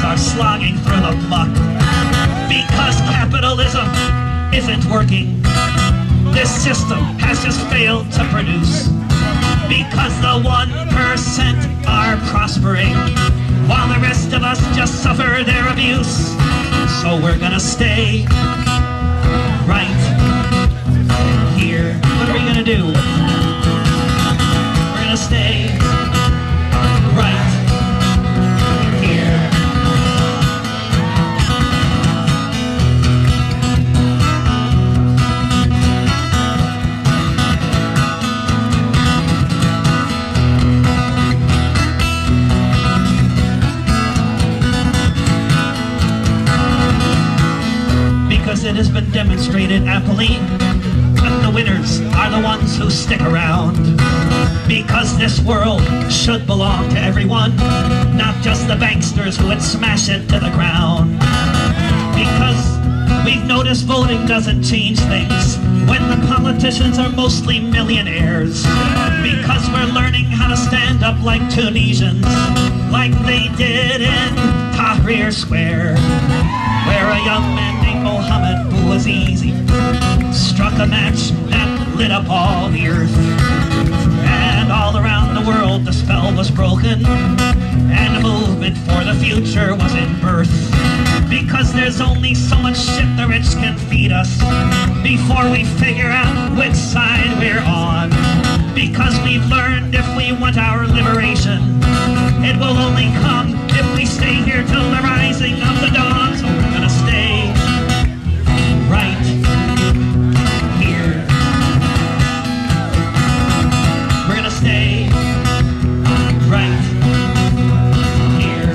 are slogging through the muck. Because capitalism isn't working. This system has just failed to produce. Because the 1% are prospering, while the rest of us just suffer their abuse. So we're gonna stay right here. What are we gonna do? We're gonna stay right here. Because it has been demonstrated amply that the winners are the ones who stick around. Because this world should belong to everyone, not just the banksters who would smash it to the ground. Because we've noticed voting doesn't change things when the politicians are mostly millionaires. Because we're learning how to stand up like Tunisians, like they did in Tahrir Square, where a young man named Mohammed Bouazizi struck a match that lit up all the earth. And all around the world the spell was broken, and a movement for the future was in birth. Because there's only so much shit the rich can feed us before we figure out which side we're on. Because we've learned if we want our liberation, it will only come if we stay here till the rising of the dawn. So we're gonna stay right here. We're gonna stay right here.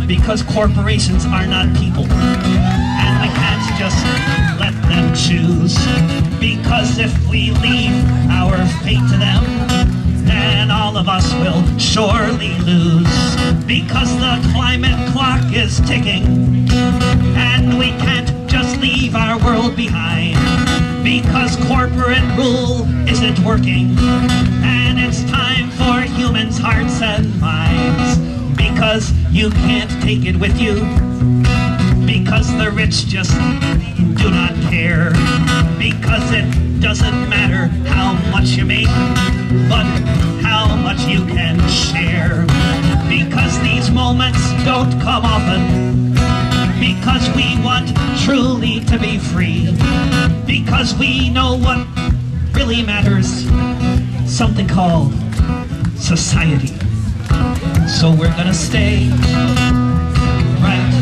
Because corporations are not people, and we can't just let them choose. Because if we leave our fate to them, then all of us will surely lose. Because the climate clock is ticking, and we can't just leave our world behind. Because corporate rule isn't working, and it's time for humans' hearts and minds. Because you can't take it with you. Because the rich just do not care. Because it doesn't matter how much you make, but how much you can share. Because these moments don't come often. Because we want truly to be free. Because we know what really matters. Something called society. So we're gonna stay right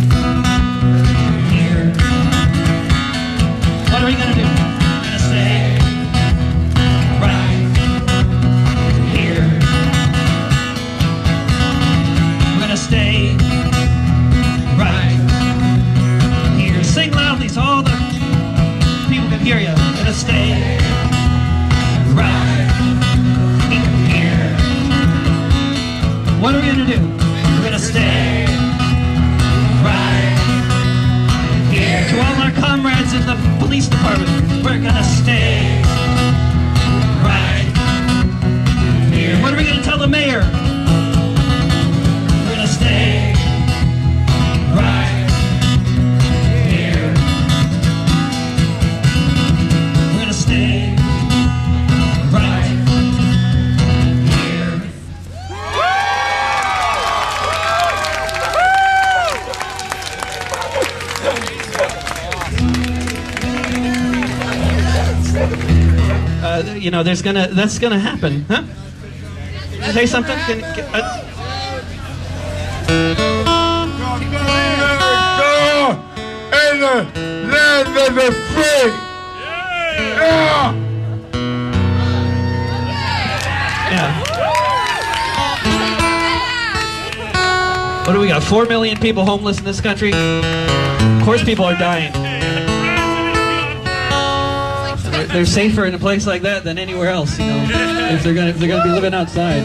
here. What are we gonna do? We're gonna stay right here. We're gonna stay right here. Sing loudly so all the people can hear you. We're gonna stay right. What are we gonna do? We're gonna stay right here. To all our comrades in the police department, we're gonna stay right here. What are we gonna tell the mayor? We're gonna stay right here. We're gonna stay right. You know, that's gonna happen, huh? Say something? America in the land of the free. Yeah. Yeah. What do we got? 4 million people homeless in this country? Of course people are dying. They're safer in a place like that than anywhere else, you know, if they're gonna be living outside.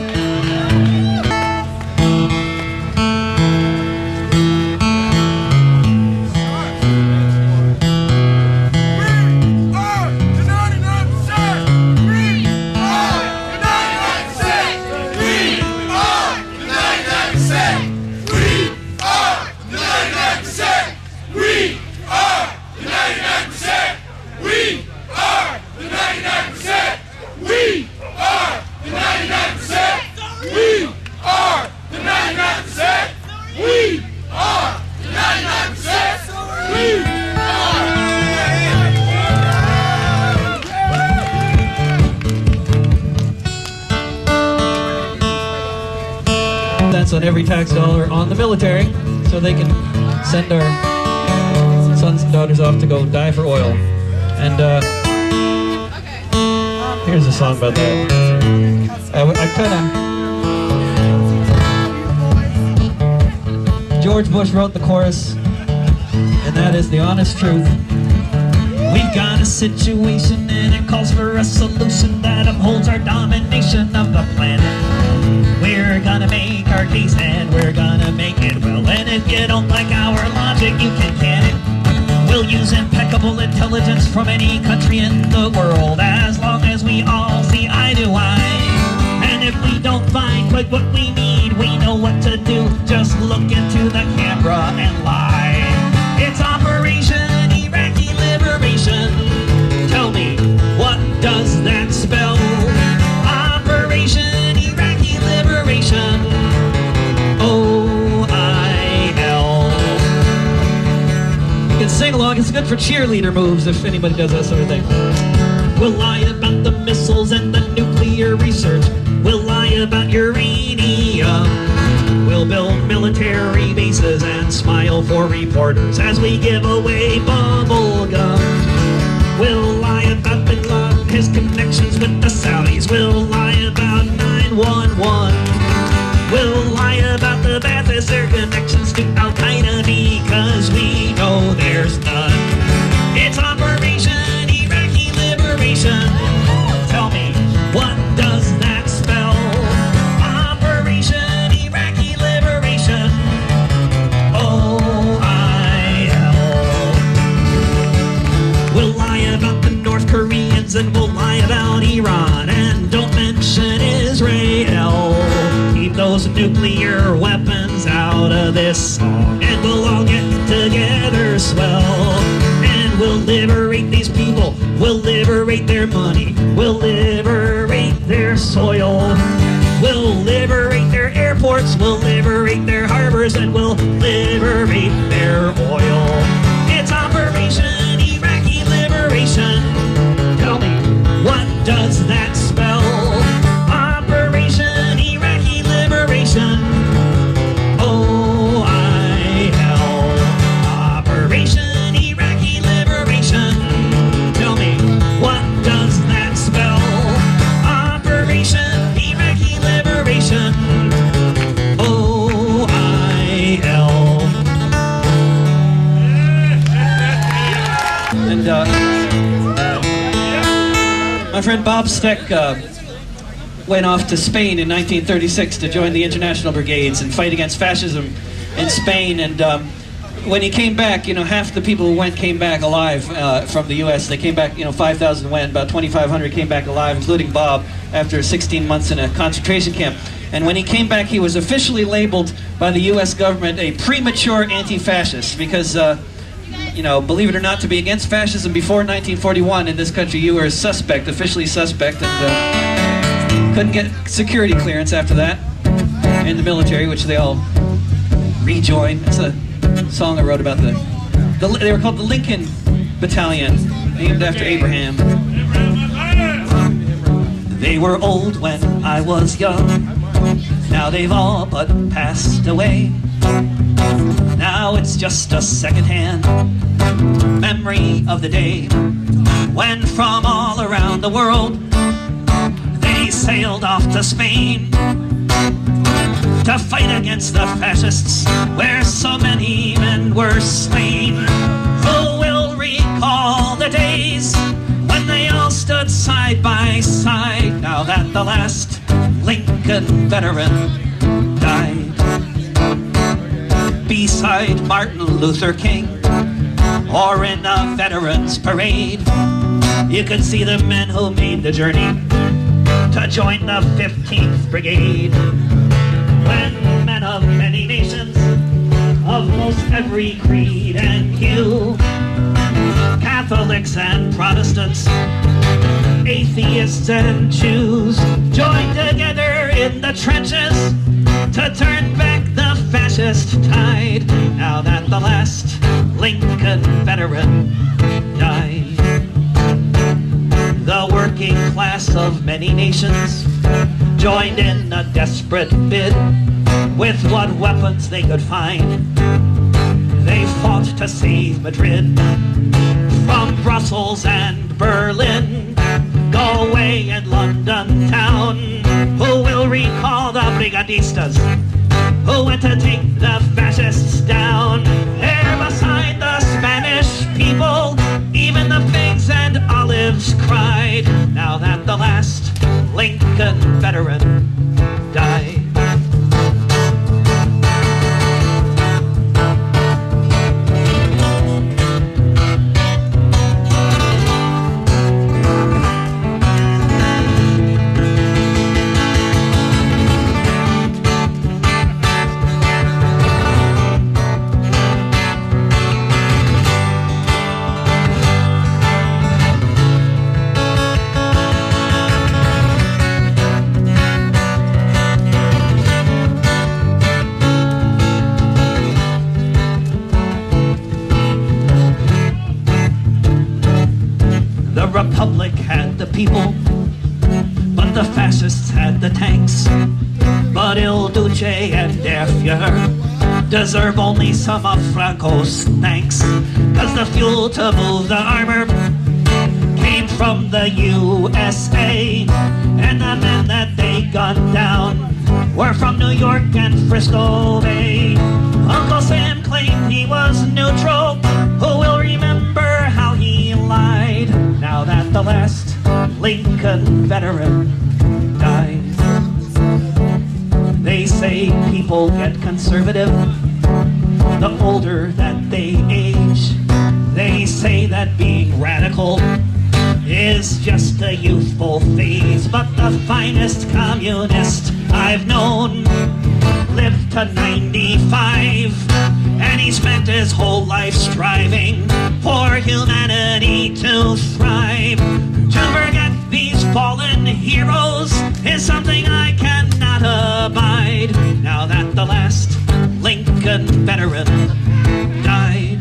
cents on every tax dollar on the military so they can send our sons and daughters off to go die for oil. And here's a song about that. George Bush wrote the chorus, and that is the honest truth. We've got a situation and it calls for a solution that upholds our domination of the planet. We're gonna make our case and we're gonna make it well. And if you don't like our logic, you can it. We'll use impeccable intelligence from any country in the world, as long as we all see eye to eye. And if we don't find quite what we need, we know what to do. Just look into the camera and lie. It's Operation Iraqi Liberation. Tell me, what does that spell? Operation Iraqi Liberation. O-I-L. You can sing along. It's good for cheerleader moves if anybody does that sort of thing. We'll lie about the missiles and the nuclear research. We'll lie about uranium. We'll build military bases and smile for reporters as we give away bubble gum. We'll lie about Bin Laden, his connections with the Saudis. We'll lie about 911. We'll lie about the Ba'athist, their connections to Al-Qaeda, because we know there's none. It's Operation Iraqi Liberation. Tell me, what does that spell? Operation Iraqi Liberation. O-I-L. We'll lie about the North Koreans and we'll lie about Iran, and don't mention Israel. Keep those nuclear weapons out of this song, and we'll all get together swell. And we'll liberate these people, we'll liberate their money, we'll liberate their soil, we'll liberate their airports, we'll liberate their harbors, and we'll liberate their oil. It's Operation Iraqi Liberation. Tell me, what does that spell? Operation Iraqi Liberation. O-I-L. Operation Iraqi Liberation. Tell me, what does that spell? Operation Iraqi Liberation. O-I-L. And my friend Bob Steck went off to Spain in 1936 to join the International Brigades and fight against fascism in Spain. And when he came back, you know, half the people who went came back alive from the U.S. They came back, you know, 5,000 went, about 2,500 came back alive, including Bob, after 16 months in a concentration camp. And when he came back, he was officially labeled by the U.S. government a premature anti-fascist because, you know, believe it or not, to be against fascism before 1941 in this country, you were a suspect, officially suspect, and couldn't get security clearance after that in the military, which they all rejoined. It's a song I wrote about they were called the Lincoln Battalion, named after Abraham. They were old when I was young, now they've all but passed away. Now it's just a second-hand memory of the day when from all around the world they sailed off to Spain to fight against the fascists, where so many men were slain. Who will recall the days when they all stood side by side, now that the last Lincoln veteran died? Beside Martin Luther King, or in a veterans parade, you could see the men who made the journey to join the 15th Brigade. When men of many nations, of most every creed and hue, Catholics and Protestants, atheists and Jews, joined together in the trenches to turn back the fascist tide, now that the last Lincoln veteran died. The working class of many nations joined in a desperate bid with what weapons they could find. They fought to save Madrid from Brussels and Berlin, Galway and London town. Who will recall the brigadistas who went to take the fascists down? There beside the Spanish people, even the figs and olives cried, now that the last Lincoln veteran died. The Republic had the people, but the fascists had the tanks. But Il Duce and Der Fuhrer deserve only some of Franco's thanks, 'cause the fuel to move the armor came from the USA, and the men that they gunned down were from New York and Frisco Bay. Uncle Sam claimed he was neutral. Who will remember how he lied, now that the last Lincoln veteran died? They say people get conservative the older that they age. They say that being radical is just a youthful phase, but the finest communist I've known lived to 95, and he spent his whole life striving for humanity to thrive. To forget these fallen heroes is something I cannot abide, now that the last Lincoln veteran died.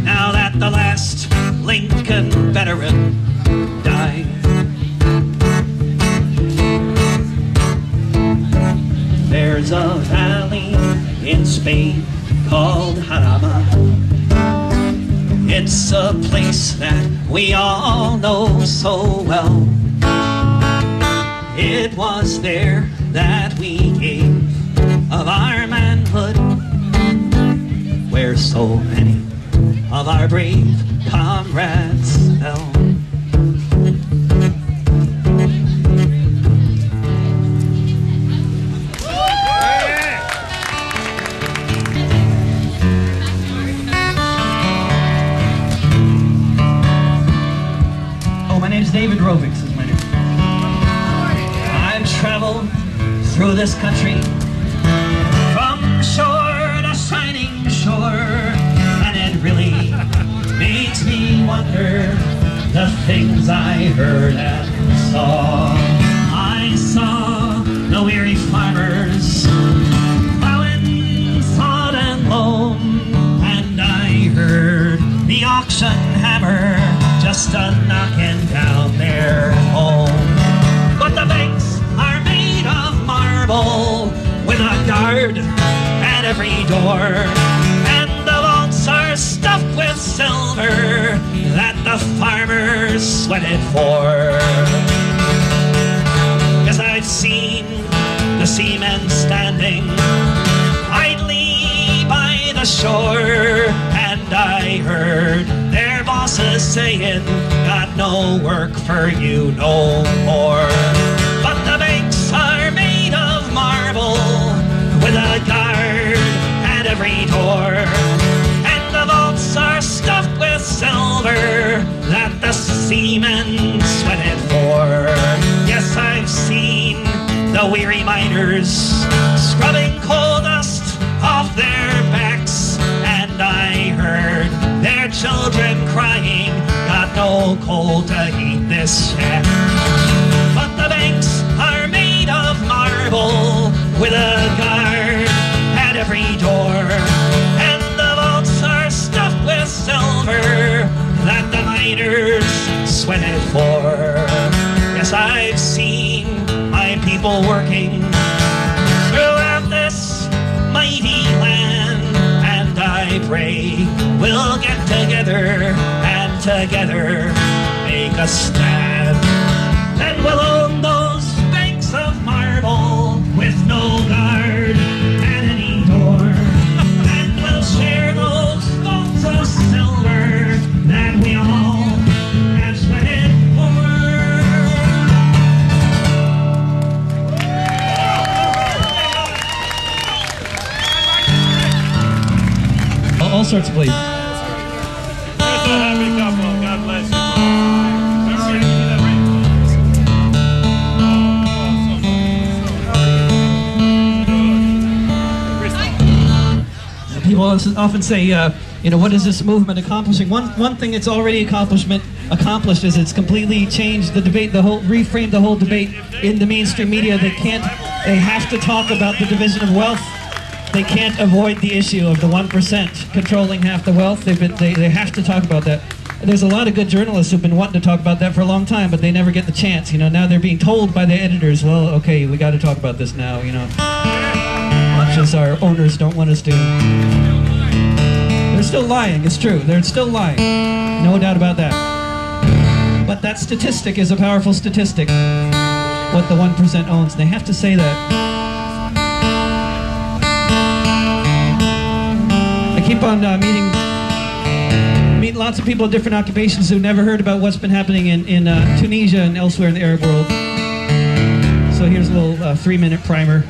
Now that the last Lincoln veteran died. There's a valley in Spain called Jarama. It's a place that we all know so well. It was there that we gave of our manhood, where so many of our brave comrades fell. David Rovics is my name. I've traveled through this country from shore to shining shore, and it really makes me wonder the things I heard and saw. I saw the weary farmers plowing sod and loam, and I heard the auction hammer just a knocking down their home. But the banks are made of marble with a guard at every door, and the vaults are stuffed with silver that the farmers sweated for. Yes, I've seen the seamen standing idly by the shore, and I heard their bosses saying, got no work for you no more. But the banks are made of marble with a guard at every door, and the vaults are stuffed with silver that the seamen sweated for. Yes, I've seen the weary miners scrubbing coal dust off their backs, and I heard their children crying, got no coal to heat this shack. But the banks are made of marble with a guard at every door, and the vaults are stuffed with silver that the miners sweated for. Yes, I've seen my people working mighty land. And I pray we'll get together and together make a stand. And we'll own those banks of marble with no guard at any door. And we'll share those vaults of silver that we all have sweated for. All sorts of places. That's a happy couple. God bless you. People often say, you know, what is this movement accomplishing? One thing it's already accomplished is it's completely changed the debate, reframed the whole debate in the mainstream media. They have to talk about the division of wealth. They can't avoid the issue of the 1% controlling half the wealth. They have to talk about that. There's a lot of good journalists who've been wanting to talk about that for a long time, but they never get the chance. You know, now they're being told by the editors, well, okay, we got to talk about this now, you know. Much as our owners don't want us to. They're still lying, it's true. They're still lying. No doubt about that. But that statistic is a powerful statistic, what the 1% owns. They have to say that. I keep on meet lots of people in different occupations who never heard about what's been happening in Tunisia and elsewhere in the Arab world. So here's a little 3-minute primer.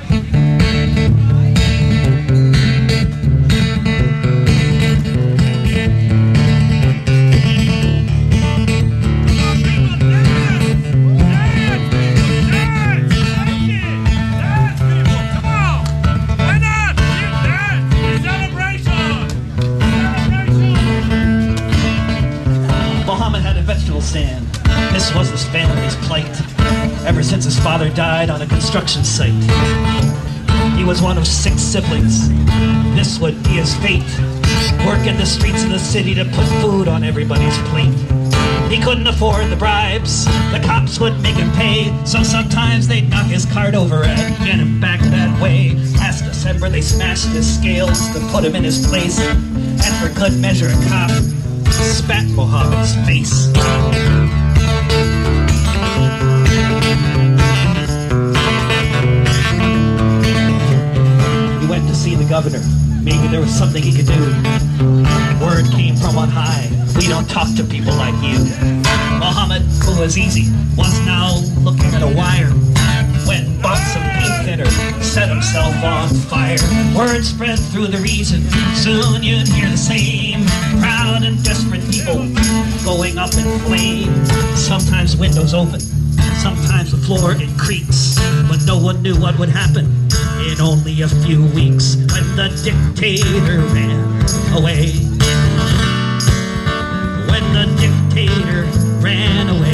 Stand. This was his family's plight ever since his father died on a construction site. He was one of 6 siblings. This would be his fate. Work in the streets of the city to put food on everybody's plate. He couldn't afford the bribes. The cops would make him pay, so sometimes they'd knock his cart over and get him back that way. Last December they smashed his scales to put him in his place, and for good measure a cop spat Mohammed's face. He went to see the governor. Maybe there was something he could do. Word came from on high, we don't talk to people like you. Mohammed, who was easy, was now looking at a wire when bought some paint thinner, set himself on fire. Word spread through the region, soon you'd hear the same. Proud and desperate people going up in flames. Sometimes windows open, sometimes the floor it creaks, but no one knew what would happen in only a few weeks when the dictator ran away. When the dictator ran away.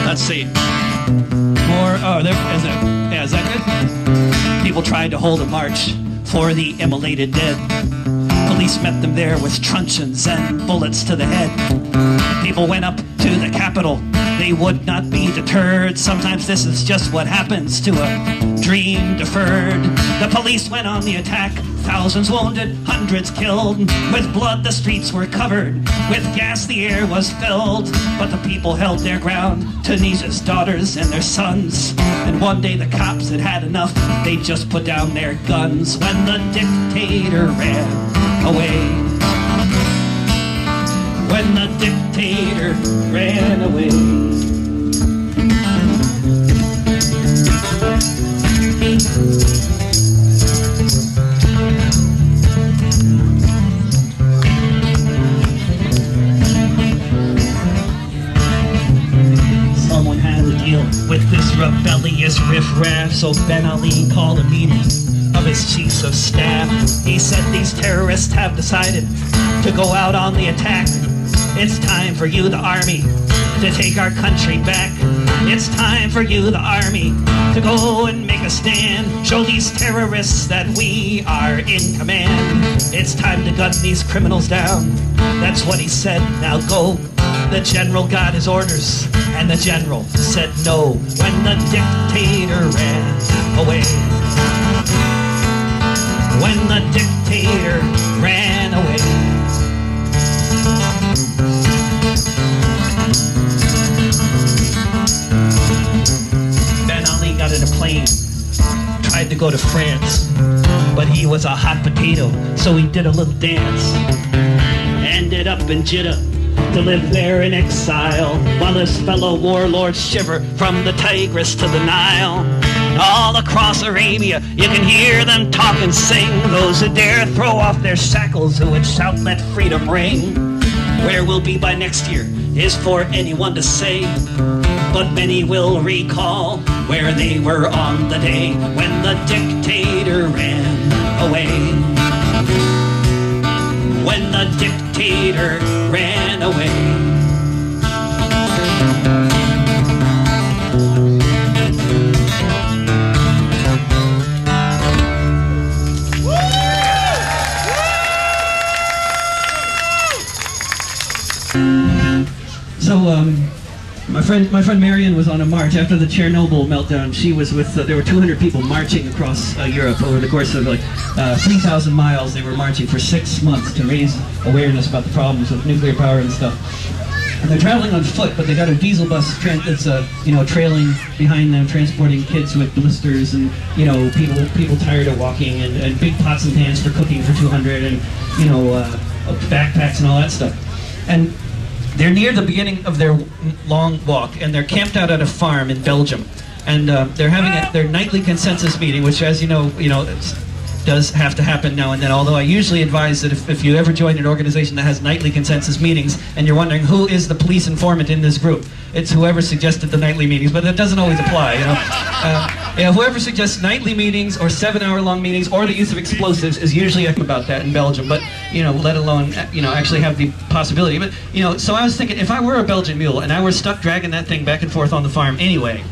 Let's see. More. Oh, there. Is that good? People tried to hold a march for the immolated dead. Police met them there with truncheons and bullets to the head. People went up to the Capitol. They would not be deterred. Sometimes this is just what happens to a dream deferred. The police went on the attack. Thousands wounded, hundreds killed. With blood the streets were covered. With gas the air was filled. But the people held their ground. Tunisia's daughters and their sons. And one day the cops had had enough. They just put down their guns when the dictator ran away. When the dictator ran away. Someone had to deal with this rebellious riffraff, so Ben Ali called a meeting of his chiefs of staff. He said these terrorists have decided to go out on the attack. It's time for you, the army, to take our country back. It's time for you, the army, to go and make a stand. Show these terrorists that we are in command. It's time to gun these criminals down. That's what he said, now go. The general got his orders, and the general said no when the dictator ran away. When the dictator ran away. Ben Ali got in a plane, tried to go to France, but he was a hot potato, so he did a little dance. Ended up in Jeddah to live there in exile, while his fellow warlords shiver from the Tigris to the Nile. All across Arabia, you can hear them talk and sing. Those who dare throw off their shackles, who would shout, let freedom ring. Where we'll be by next year is for anyone to say, but many will recall where they were on the day when the dictator ran away. When the dictator ran away. So, my friend Marion was on a march after the Chernobyl meltdown. She was with, there were 200 people marching across Europe over the course of like 3,000 miles. They were marching for 6 months to raise awareness about the problems with nuclear power and stuff. And they're traveling on foot, but they got a diesel bus that's trailing behind them, transporting kids with blisters and people tired of walking, and big pots and pans for cooking for 200, and backpacks and all that stuff. And they're near the beginning of their long walk, and they're camped out at a farm in Belgium, and they're having their nightly consensus meeting, which, as you know, does have to happen now and then. Although I usually advise that if you ever join an organization that has nightly consensus meetings, and you're wondering who is the police informant in this group, it's whoever suggested the nightly meetings, but that doesn't always apply. Whoever suggests nightly meetings or 7-hour-long meetings or the use of explosives is usually about that in Belgium, but let alone actually have the possibility. But so I was thinking, if I were a Belgian mule and I were stuck dragging that thing back and forth on the farm anyway,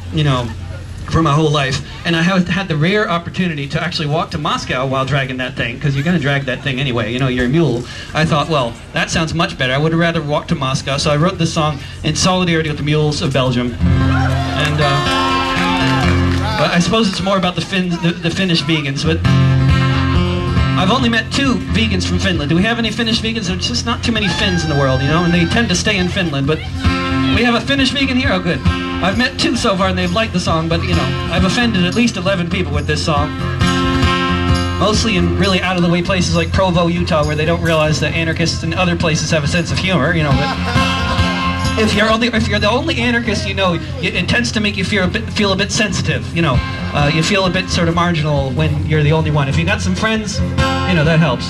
for my whole life, and I had the rare opportunity to actually walk to Moscow while dragging that thing, because you're going to drag that thing anyway, you're a mule. I thought, well, that sounds much better. I would have rather walked to Moscow, so I wrote this song in solidarity with the mules of Belgium. And but I suppose it's more about the Finnish vegans, but I've only met 2 vegans from Finland. Do we have any Finnish vegans? There's just not too many Finns in the world, and they tend to stay in Finland, but we have a Finnish vegan here? Oh, good. I've met 2 so far, and they've liked the song, but, I've offended at least 11 people with this song. Mostly in really out-of-the-way places like Provo, Utah, where they don't realize that anarchists in other places have a sense of humor, but if you're the only anarchist, it tends to make you feel a bit sensitive, you feel a bit sort of marginal when you're the only one. If you got some friends, that helps.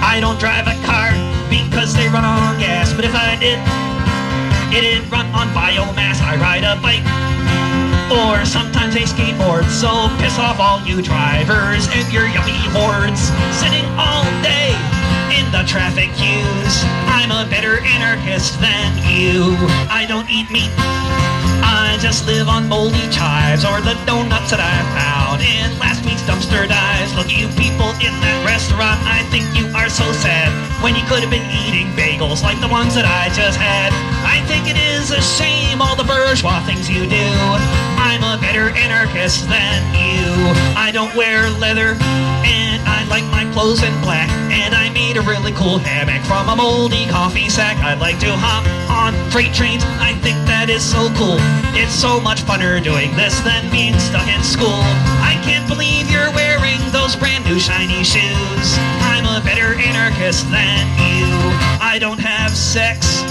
I don't drive a car because they run on gas, but if I did, it'd run on biomass. I ride a bike, or sometimes a skateboard, so piss off all you drivers and your yuppie hordes, sitting all day in the traffic queues. I'm a better anarchist than you. I don't eat meat, I just live on moldy chives or the donuts that I found in last week's dumpster dives. Look, you people in that restaurant, I think you are so sad when you could have been eating bagels like the ones that I just had. I think it is a shame, all the bourgeois things you do. I'm a better anarchist than you. I don't wear leather, and I like my clothes in black, and I made a really cool hammock from a moldy coffee sack. I like to hop on freight trains, I think that is so cool. It's so much funner doing this than being stuck in school. I can't believe you're wearing those brand new shiny shoes. I'm a better anarchist than you. I don't have sex,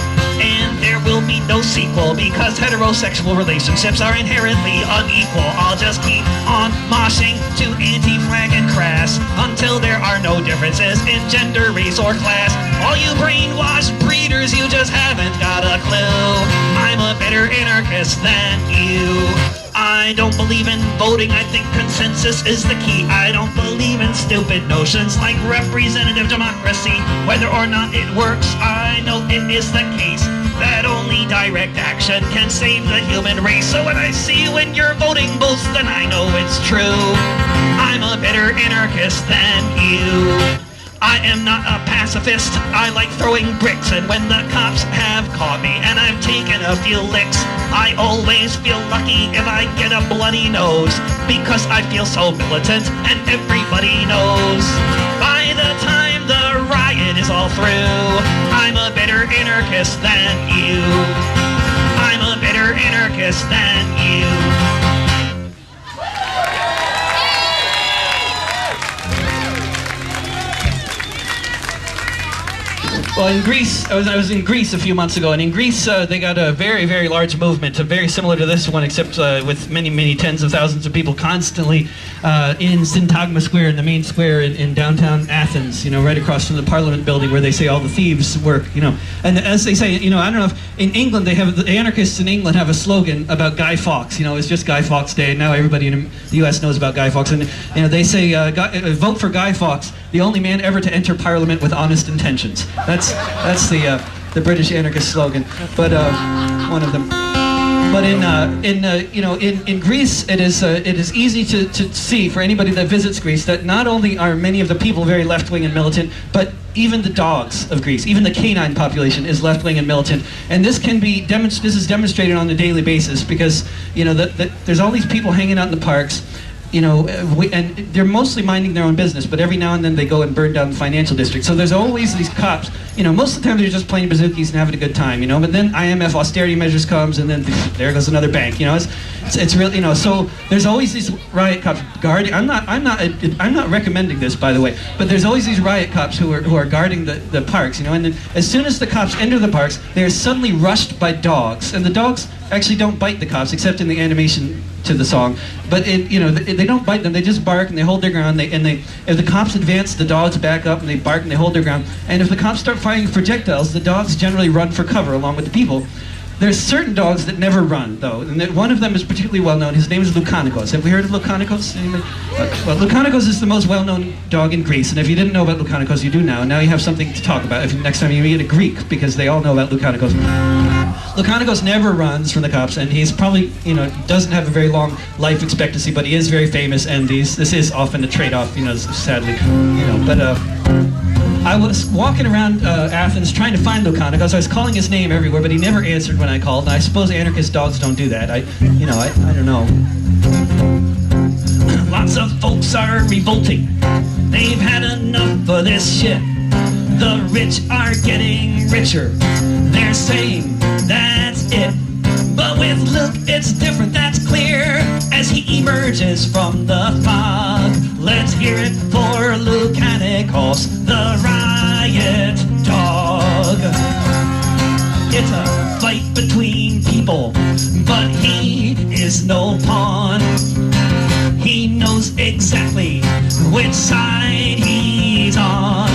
and there will be no sequel, because heterosexual relationships are inherently unequal. I'll just keep on moshing to Anti-Flag and Crass until there are no differences in gender, race, or class. All you brainwashed breeders, you just haven't got a clue. I'm a better better anarchist than you. I don't believe in voting, I think consensus is the key. I don't believe in stupid notions like representative democracy. Whether or not it works, I know it is the case that only direct action can save the human race. So when I see you in your voting booths, then I know it's true. I'm a better anarchist than you. I am not a pacifist, I like throwing bricks, and when the cops have caught me and I've taken a few licks, I always feel lucky if I get a bloody nose, because I feel so militant and everybody knows. By the time the riot is all through, I'm a better anarchist than you. I'm a better anarchist than you. Well, in Greece, I was in Greece a few months ago, and in Greece they got a very, very large movement, very similar to this one, except with many, many tens of thousands of people constantly in Syntagma Square, in the main square in downtown Athens, you know, right across from the Parliament building where they say all the thieves work, you know. And as they say, you know, I don't know if in England they have, the anarchists in England have a slogan about Guy Fawkes, you know, it's just Guy Fawkes Day, and now everybody in the U.S. knows about Guy Fawkes, and you know, they say, vote for Guy Fawkes, the only man ever to enter Parliament with honest intentions. That's the British anarchist slogan, but one of them. But in Greece, it is easy to see for anybody that visits Greece that not only are many of the people very left-wing and militant, but even the dogs of Greece, even the canine population is left-wing and militant, and this is demonstrated on a daily basis because you know there's all these people hanging out in the parks. You know, and they're mostly minding their own business, but every now and then they go and burn down the financial district. So there's always these cops, you know, most of the time they're just playing bazookies and having a good time, you know, but then IMF austerity measures comes and then there goes another bank, you know, it's really, you know, so there's always these riot cops guarding, I'm not recommending this, by the way, but there's always these riot cops who are guarding the parks, you know, and then as soon as the cops enter the parks, they're suddenly rushed by dogs, and the dogs actually don't bite the cops, except in the animation to the song, but you know, they don't bite them, they just bark and they hold their ground, if the cops advance, the dogs back up and they bark and they hold their ground, and if the cops start firing projectiles, the dogs generally run for cover along with the people. There's certain dogs that never run, though, and one of them is particularly well-known. His name is Lukanikos. Have we heard of Lukanikos? Well, Lukanikos is the most well-known dog in Greece, and if you didn't know about Lukanikos, you do now. Now you have something to talk about next time you meet a Greek, because they all know about Lukanikos. Lukanikos never runs from the cops, and he's probably, you know, doesn't have a very long life expectancy, but he is very famous, and this is often a trade-off, you know, sadly, you know, but I was walking around Athens trying to find Lukanikos. I was calling his name everywhere, but he never answered when I called. And I suppose anarchist dogs don't do that. I don't know. Lots of folks are revolting. They've had enough of this shit. The rich are getting richer. They're saying that's it. But with Luke, it's different, that's clear. As he emerges from the fog, let's hear it for Lukanikos, the riot dog. It's a fight between people, but he is no pawn. He knows exactly which side he's on.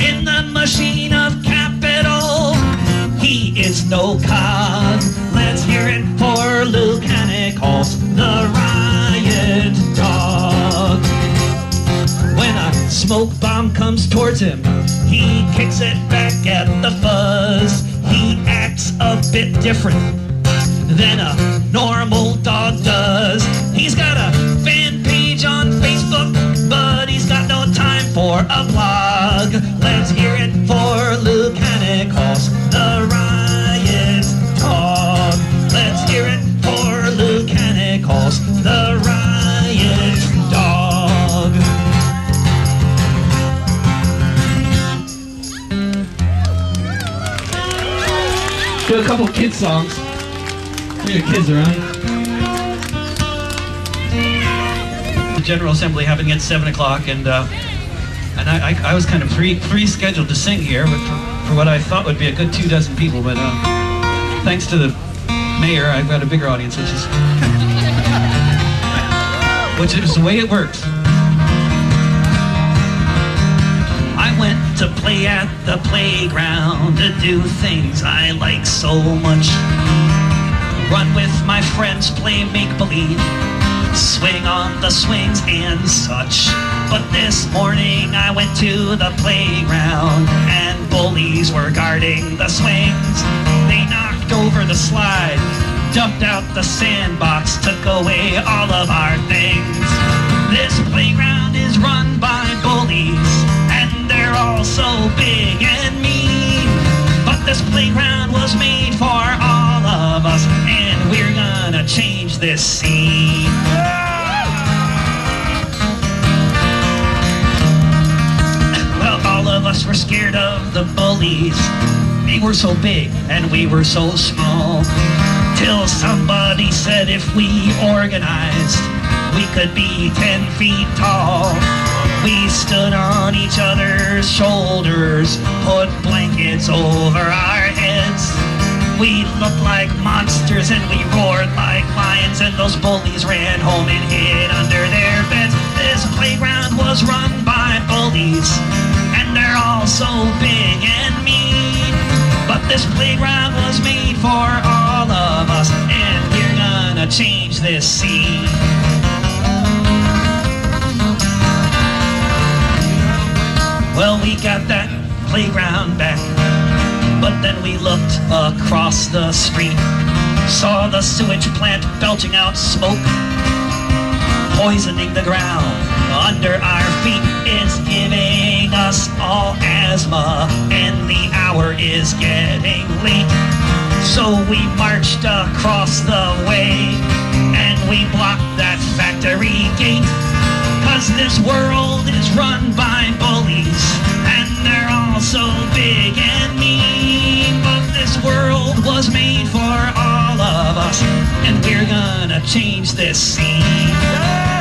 In the machine of capital, he is no cog. Let's hear it for Lukanikos, the riot dog. When a smoke bomb comes towards him, he kicks it back at the fuzz. He acts a bit different than a normal dog does. He's got a fan page on Facebook, but he's got no time for a blog. Let's hear it for Lukanikos, the riot dog. Let's hear it for Lukanikos, the riot dog. Do a couple kid songs. We got kids around. The General Assembly happening at 7 o'clock, and I was kind of pre-scheduled to sing here, but for what I thought would be a good 24 people, but thanks to the mayor, I've got a bigger audience, which is the way it works. I went to play at the playground to do things I like so much. run with my friends, play make-believe, swing on the swings and such. But this morning I went to the playground and bullies were guarding the swings. They knocked over the slide, dumped out the sandbox, took away all of our things. This playground is run by bullies, and they're all so big and mean. But this playground was made for all of us, and we're gonna change this scene. Well, all of us were scared of the bullies. They were so big and we were so small. Till somebody said if we organized, we could be 10 feet tall. We stood on each other's shoulders, put blankets over our heads. We looked like monsters and we roared like lions, and those bullies ran home and hid under their beds. This playground was run by bullies, and they're all so big and mean. But this playground was made for all of us, and we're gonna change this scene. Well, we got that playground back, but then we looked across the street, saw the sewage plant belching out smoke, poisoning the ground under our feet. It's giving us all asthma, and the hour is getting late. So we marched across the way, and we blocked that factory gate. 'Cause this world is run by bullies, and they're all so big and mean. But this world was made for all of us, and we're gonna change this scene.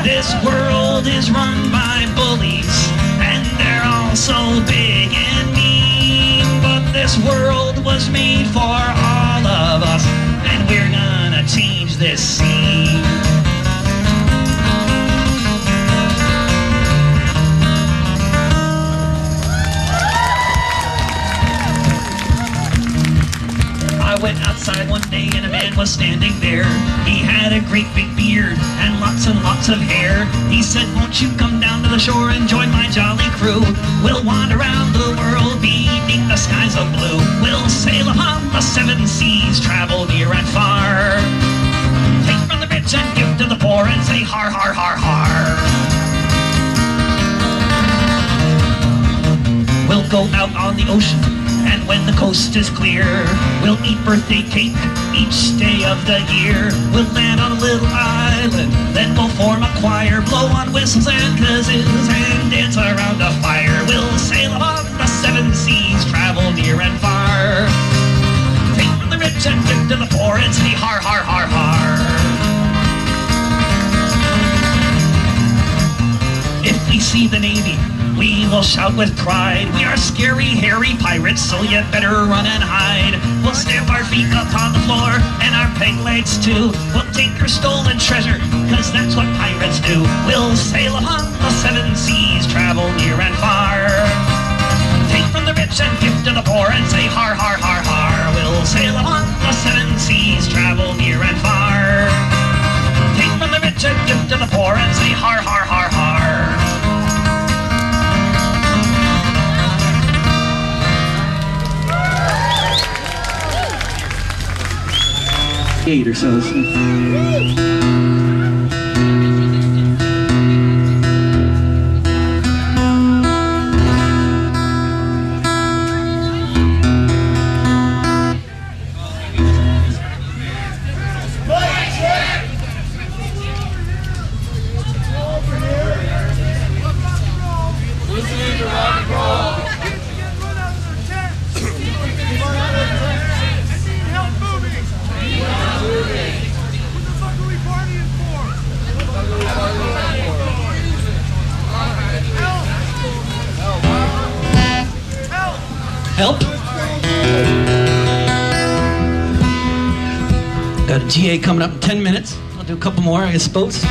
This world is run by bullies, and they're all so big and mean. But this world was made for all of us, and we're gonna change this scene. I went outside one day and a man was standing there. He had a great big beard and lots of hair. He said, won't you come down to the shore and join my jolly crew? We'll wander around the world beneath the skies of blue. We'll sail upon the 7 seas, travel near and far. Take from the rich and give to the poor, and say har, har, har, har. We'll go out on the ocean, and when the coast is clear, we'll eat birthday cake each day of the year. We'll land on a little island, then we'll form a choir, blow on whistles and kazoos, and dance around a fire. We'll sail upon the 7 seas, travel near and far. Take from the rich and give to the poor, and say har, har, har, har. If we see the Navy, we will shout with pride. We are scary, hairy pirates, so you better run and hide. We'll stamp our feet upon the floor, and our peg legs too. We'll take your stolen treasure, 'cause that's what pirates do. We'll sail upon the 7 seas, travel near and far. Take from the rich and give to the poor, and say har, har, har, har. We'll sail upon the 7 seas, travel near and far. Take from the rich and give to the poor, and say har, har, har, har. Or so. Help? Got a GA coming up in 10 minutes. I'll do a couple more, I suppose.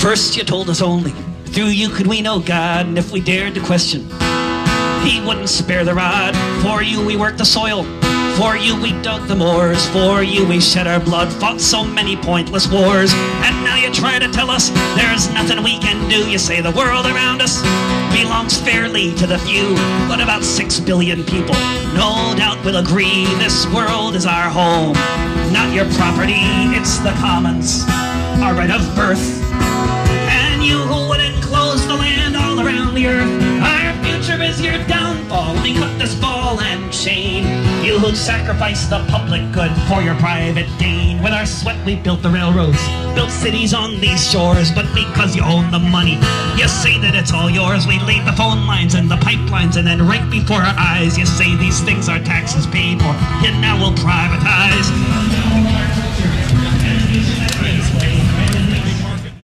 First, you told us only through you could we know God, and if we dared to question, He wouldn't spare the rod. For you we work the soil, For you we dug the moors, for you we shed our blood, fought so many pointless wars. And now you try to tell us there's nothing we can do. You say the world around us belongs fairly to the few, but about 6 billion people no doubt will agree this world is our home, not your property. It's the commons, our right of birth. And you who would enclose the land all around the earth, our future is your downfall. We cut this ball and chain. You who sacrifice the public good for your private gain. With our sweat we built the railroads, built cities on these shores, but because you own the money, you say that it's all yours. We laid the phone lines and the pipelines, and then right before our eyes, you say these things are taxes paid for, and now we'll privatize.